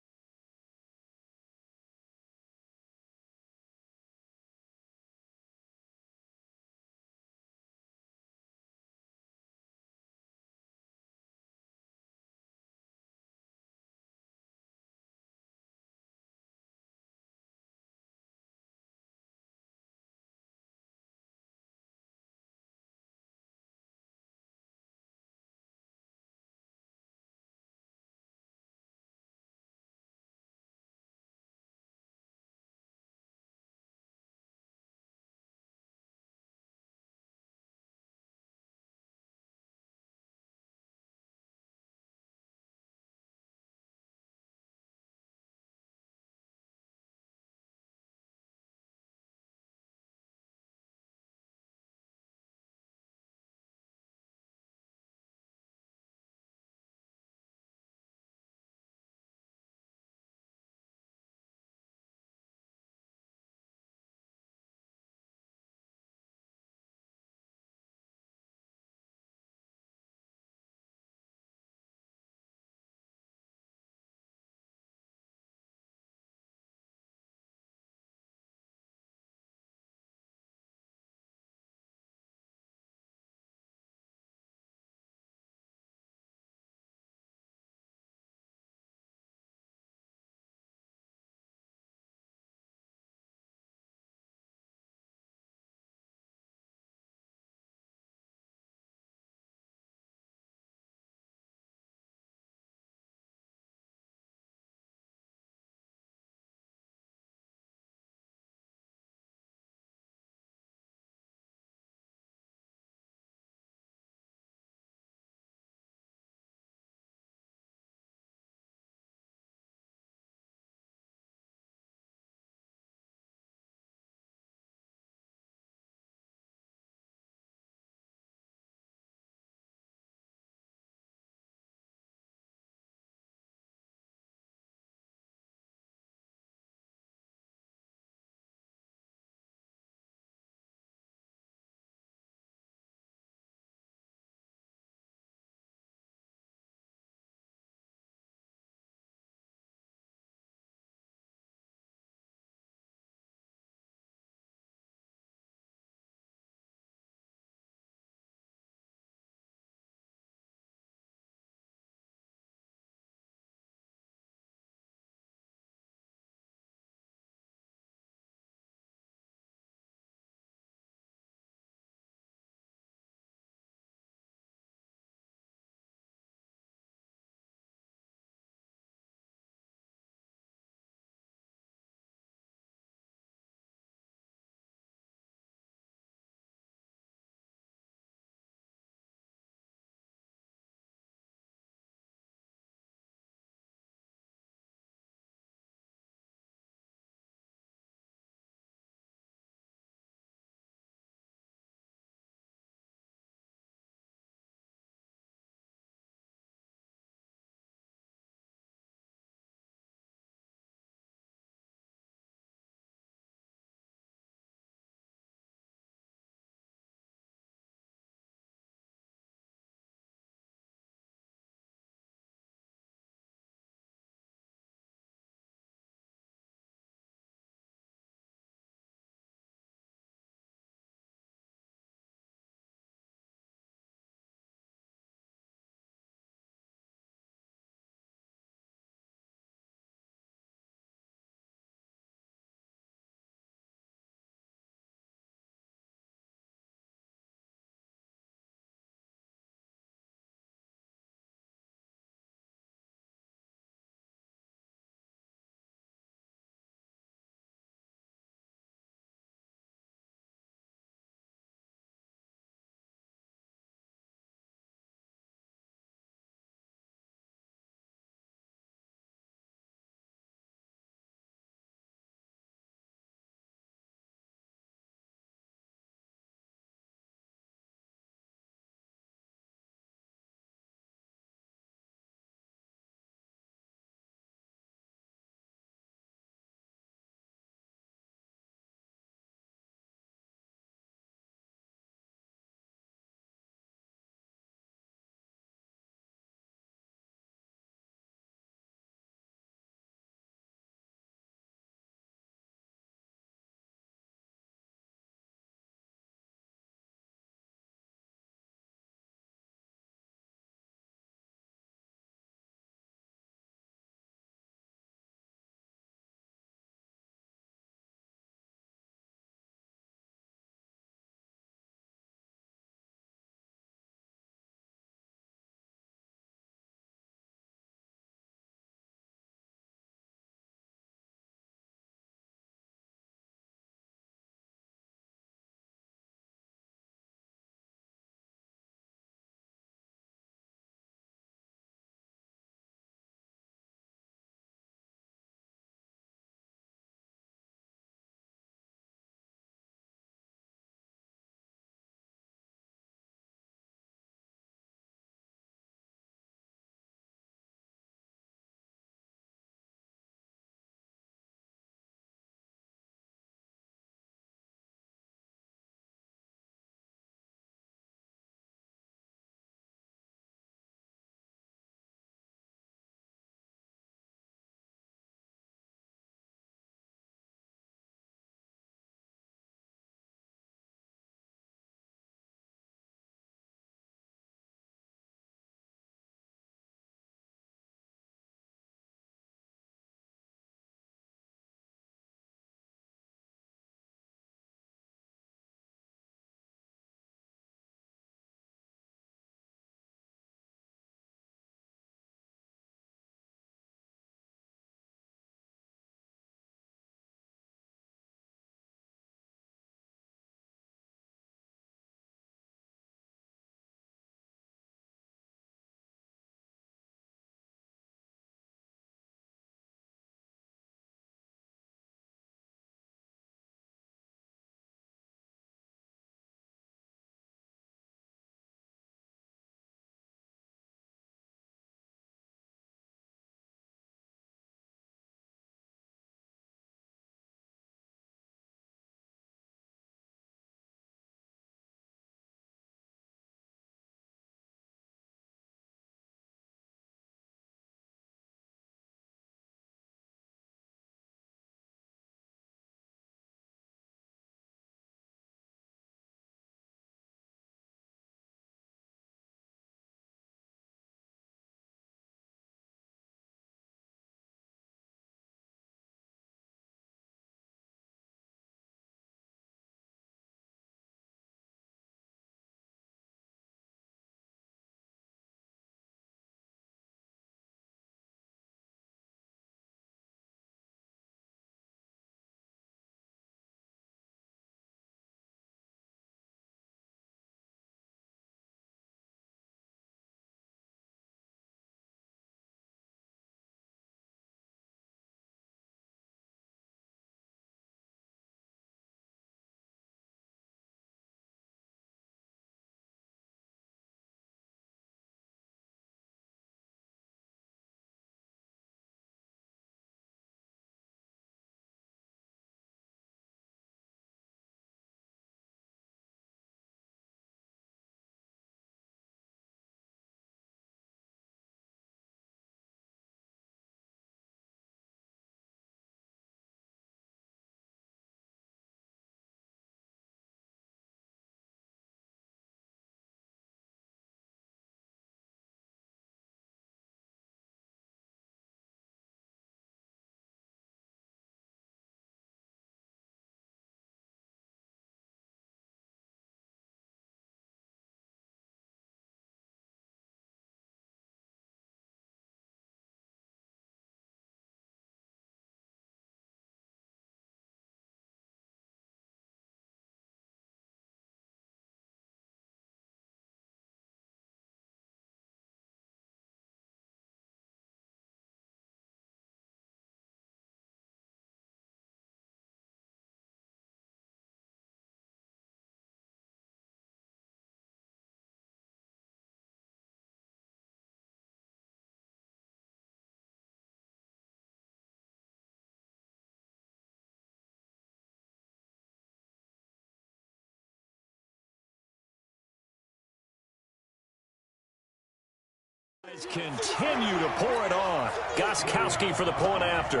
Continue to pour it on. Gostkowski for the point after.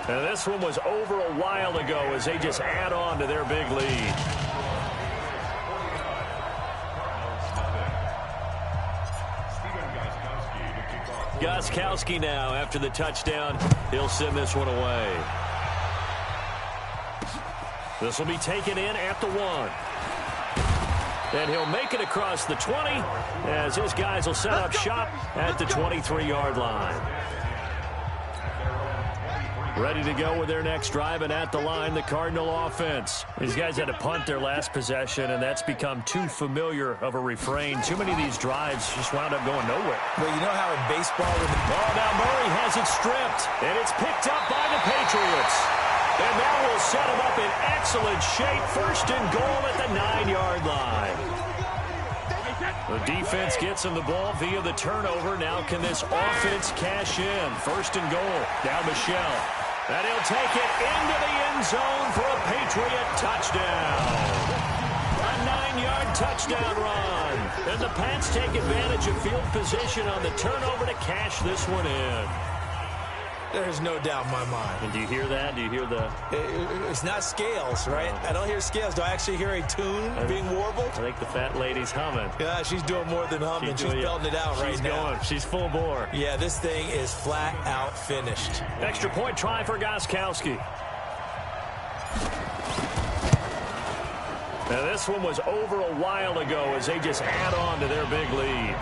And this one was over a while ago as they just add on to their big lead. Gostkowski now after the touchdown. He'll send this one away. This will be taken in at the 1. And he'll make it across the 20 as his guys will set up shop at the 23-yard line. Ready to go with their next drive, and at the line, the Cardinal offense. These guys had to punt their last possession, and that's become too familiar of a refrain. Too many of these drives just wound up going nowhere. Well, you know how in baseball... Oh, now Murray has it stripped, and it's picked up by the Patriots. And that will set them up in excellent shape. First and goal at the 9-yard line. The defense gets him the ball via the turnover. Now can this offense cash in? First and goal. Down Michelle. And he'll take it into the end zone for a Patriot touchdown. A 9-yard touchdown run. And the Pats take advantage of field position on the turnover to cash this one in. There's no doubt in my mind. And do you hear that? Do you hear the... It's not scales, right? I don't hear scales. Do I actually hear a tune being warbled? I think the fat lady's humming. Yeah, she's doing more than humming. She's belting it out right now. Going. She's full bore. Yeah, this thing is flat out finished. Extra point try for Gostkowski. Now this one was over a while ago as they just add on to their big lead.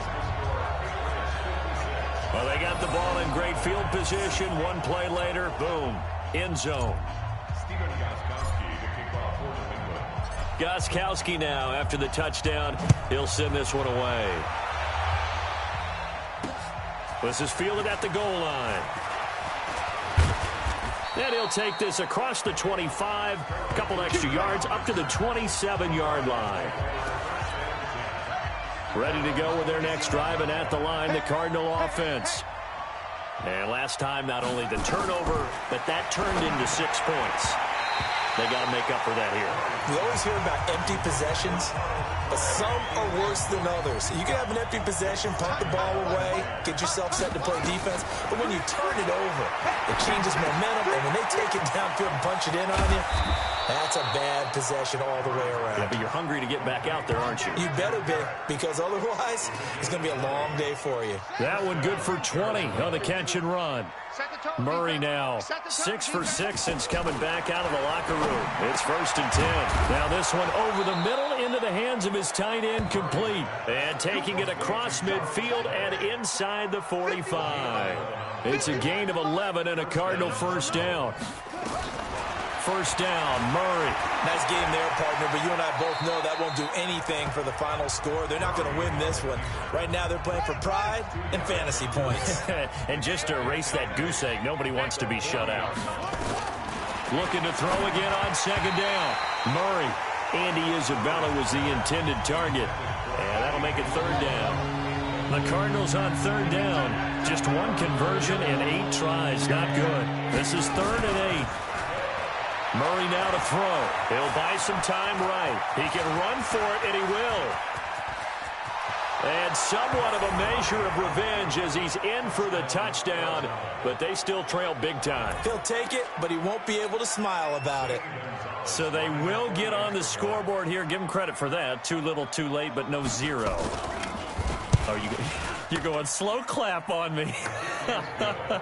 Well, they got the ball in great field position. One play later, boom, end zone. Gostkowski now after the touchdown. He'll send this one away. This is fielded at the goal line. Then he'll take this across the 25, a couple extra yards up to the 27-yard line. Ready to go with their next drive, and at the line, the Cardinal offense. And last time, not only the turnover, but that turned into 6 points. They got to make up for that here. We always hear about empty possessions, but some are worse than others. You can have an empty possession, punt the ball away, get yourself set to play defense, but when you turn it over, it changes momentum, and when they take it downfield and punch it in on you, that's a bad possession all the way around. Yeah, but you're hungry to get back out there, aren't you? You better be, because otherwise, it's going to be a long day for you. That one good for 20 on the catch and run. Murray now 6 for 6 since coming back out of the locker room. It's 1st and 10. Now this one over the middle into the hands of his tight end, complete. And taking it across midfield and inside the 45. It's a gain of 11 and a Cardinal first down. First down, Murray. Nice game there, partner, but you and I both know that won't do anything for the final score. They're not going to win this one. Right now, they're playing for pride and fantasy points. And just to erase that goose egg, nobody wants to be shut out. Looking to throw again on second down. Murray. Andy Isabella was the intended target. And that'll make it third down. The Cardinals on third down. Just one conversion in 8 tries. Not good. This is 3rd and 8. Murray now to throw. He'll buy some time right. He can run for it, and he will. And somewhat of a measure of revenge as he's in for the touchdown, but they still trail big time. He'll take it, but he won't be able to smile about it. So they will get on the scoreboard here. Give him credit for that. Too little, too late, but no 0. Oh, you're going slow clap on me.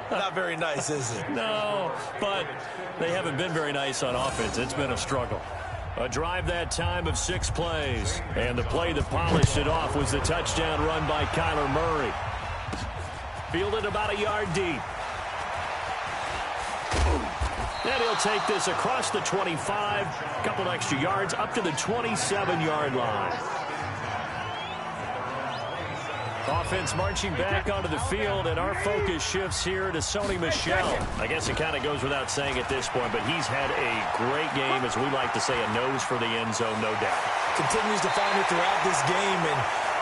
Not very nice, is it? No, but they haven't been very nice on offense. It's been a struggle. A drive that time of 6 plays. And the play that polished it off was the touchdown run by Kyler Murray. Fielded about a yard deep. And he'll take this across the 25. A couple extra yards up to the 27-yard line. Offense marching back onto the field, and our focus shifts here to Sony Michel. I guess it kind of goes without saying at this point, but he's had a great game, as we like to say, a nose for the end zone, no doubt. Continues to find it throughout this game, and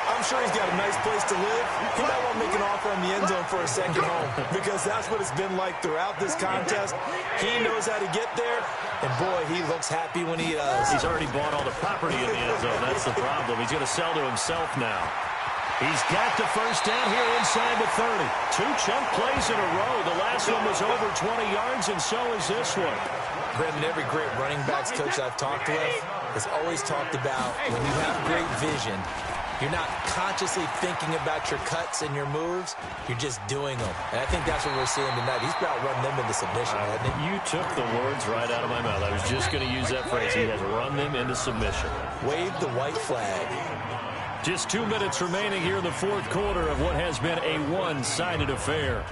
I'm I'm sure he's got a nice place to live. He might want to make an offer on the end zone for a second home because that's what it's been like throughout this contest. He knows how to get there, and boy, he looks happy when he does. He's already bought all the property in the end zone. That's the problem. He's going to sell to himself now. He's got the first down here inside the 30. 2 chunk plays in a row. The last one was over 20 yards, and so is this one. Brendan, every great running backs coach I've talked with has always talked about when you have great vision, you're not consciously thinking about your cuts and your moves. You're just doing them. And I think that's what we're seeing tonight. He's about running them into submission, hasn't he? You took the words right out of my mouth. I was just going to use that phrase. He has run them into submission. Wave the white flag. Just 2 minutes remaining here in the fourth quarter of what has been a one-sided affair.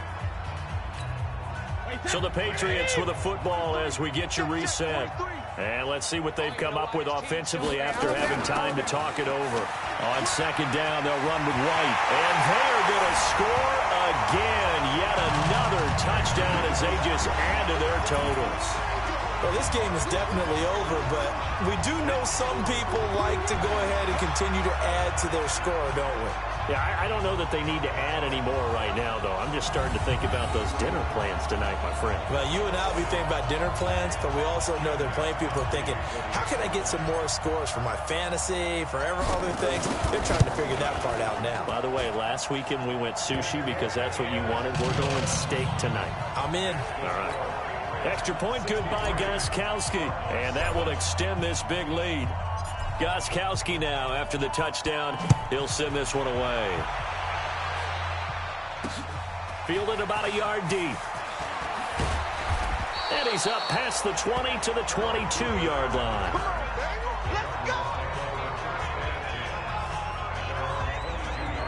So the Patriots with a football as we get you reset. And let's see what they've come up with offensively after having time to talk it over. On second down, they'll run with White. And they are going to score again. Yet another touchdown as they just add to their totals. Well, this game is definitely over, but we do know some people like to go ahead and continue to add to their score, don't we? Yeah, I don't know that they need to add any more right now, though. I'm just starting to think about those dinner plans tonight, my friend. Well, you and I will be thinking about dinner plans, but we also know there are plenty of people thinking, how can I get some more scores for my fantasy, for other things? They're trying to figure that part out now. By the way, last weekend we went sushi because that's what you wanted. We're going steak tonight. I'm in. All right. Extra point good by Gostkowski, and that will extend this big lead. Gostkowski now, after the touchdown, he'll send this one away. Fielded about a yard deep. And he's up past the 20 to the 22-yard line.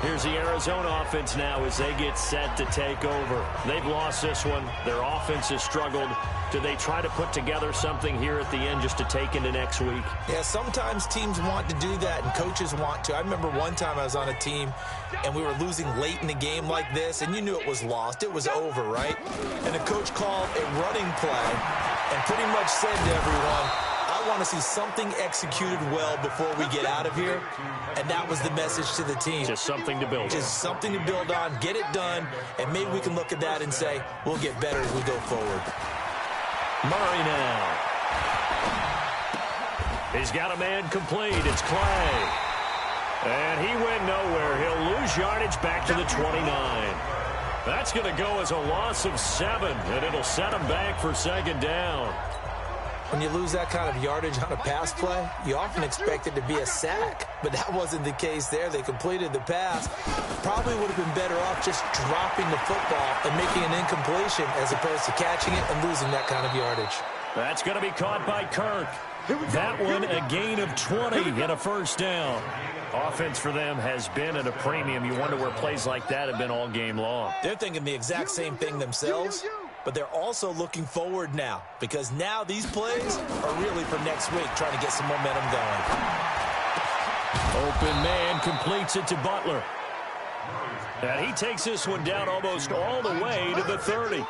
Here's the Arizona offense now as they get set to take over. They've lost this one. Their offense has struggled. Do they try to put together something here at the end just to take into next week? Yeah, sometimes teams want to do that and coaches want to. I remember one time I was on a team and we were losing late in the game like this, and you knew it was lost. It was over, right? And the coach called a running play and pretty much said to everyone, I want to see something executed well before we get out of here. And that was the message to the team. Just something to build on. Just something to build on, get it done, and maybe we can look at that and say, we'll get better as we go forward. Murray now. He's got a man complete. It's Clay. And he went nowhere. He'll lose yardage back to the 29. That's going to go as a loss of 7, and it'll set him back for second down. When you lose that kind of yardage on a pass play, you often expect it to be a sack. But that wasn't the case there. They completed the pass. Probably would have been better off just dropping the football and making an incompletion as opposed to catching it and losing that kind of yardage. That's going to be caught by Kirk. That one a gain of 20 and a first down. Offense for them has been at a premium. You wonder where plays like that have been all game long. They're thinking the exact same thing themselves. But they're also looking forward now because now these plays are really for next week, trying to get some momentum going. Open man completes it to Butler. And he takes this one down almost all the way to the 30.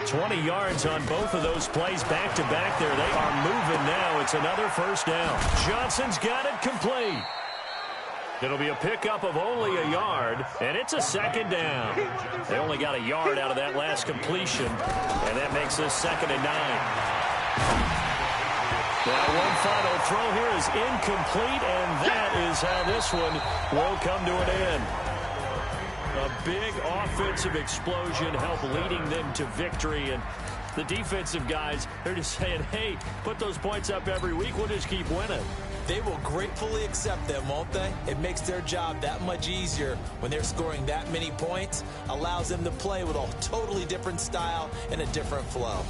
20 yards on both of those plays back-to-back there. They are moving now. It's another first down. Johnson's got it complete. It'll be a pickup of only a yard, and it's a second down. They only got a yard out of that last completion, and that makes this 2nd and 9. Now, one final throw here is incomplete, and that is how this one will come to an end. A big offensive explosion helped leading them to victory, and the defensive guys, they're just saying, hey, put those points up every week. We'll just keep winning. They will gratefully accept them, won't they? It makes their job that much easier when they're scoring that many points, allows them to play with a totally different style and a different flow.